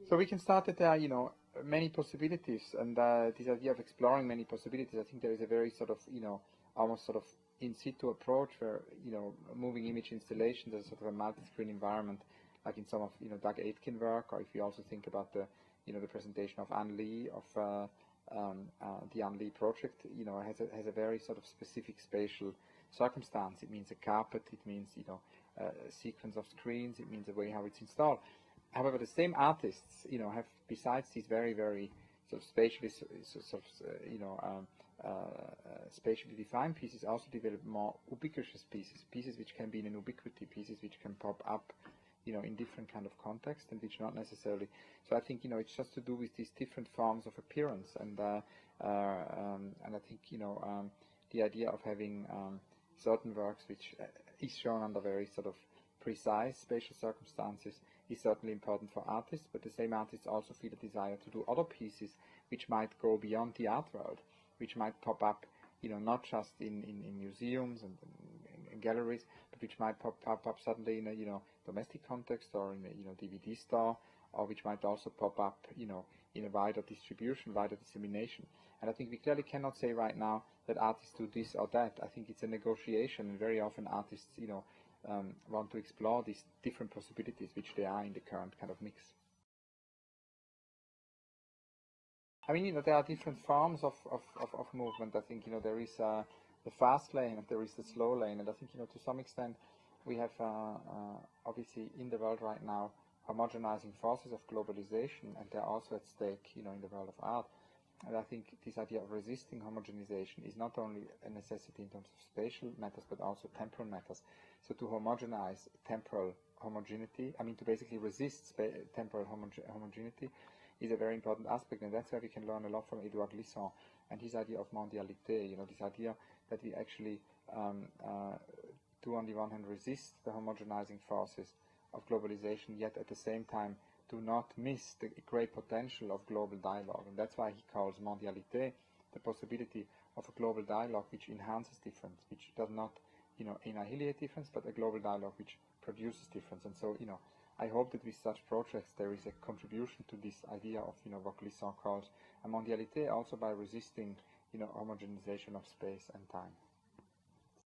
So we can start that there are, many possibilities, and this idea of exploring many possibilities, I think there is a very sort of, almost sort of in situ approach where, moving image installations as sort of a multi-screen environment, like in some of, Doug Aitken work, or if you also think about the, the presentation of Anne Lee, of the Anne Lee project, has a very sort of specific spatial circumstance. It means a carpet, it means, a sequence of screens, it means the way how it's installed. However, the same artists, have besides these very, very sort of spatially, spatially defined pieces, also develop more ubiquitous pieces which can be in an ubiquity, pieces which can pop up, in different kind of context and which not necessarily. So I think, it's just to do with these different forms of appearance, and I think, the idea of having certain works which is shown under very sort of precise spatial circumstances is certainly important for artists, but the same artists also feel a desire to do other pieces which might go beyond the art world, which might pop up, not just in museums and galleries, but which might pop up suddenly in a, domestic context, or in a, DVD store, or which might also pop up, in a wider distribution, wider dissemination. And I think we clearly cannot say right now that artists do this or that. I think it's a negotiation, and very often artists, want to explore these different possibilities which they are in the current kind of mix. I mean, there are different forms of movement. I think, there is the fast lane and there is the slow lane. And I think, to some extent, we have obviously in the world right now homogenizing forces of globalization, and they're also at stake, in the world of art. And I think this idea of resisting homogenization is not only a necessity in terms of spatial matters, but also temporal matters. So to homogenize temporal homogeneity, I mean to basically resist temporal homogeneity, is a very important aspect, and that's where we can learn a lot from Edouard Glissant and his idea of mondialité, this idea that we actually do on the one hand resist the homogenizing forces of globalization, yet at the same time do not miss the great potential of global dialogue. And that's why he calls mondialité the possibility of a global dialogue which enhances difference, which does not, annihilate difference, but a global dialogue which produces difference. And so, I hope that with such projects there is a contribution to this idea of, what Glissant calls a mondialité, also by resisting, homogenization of space and time.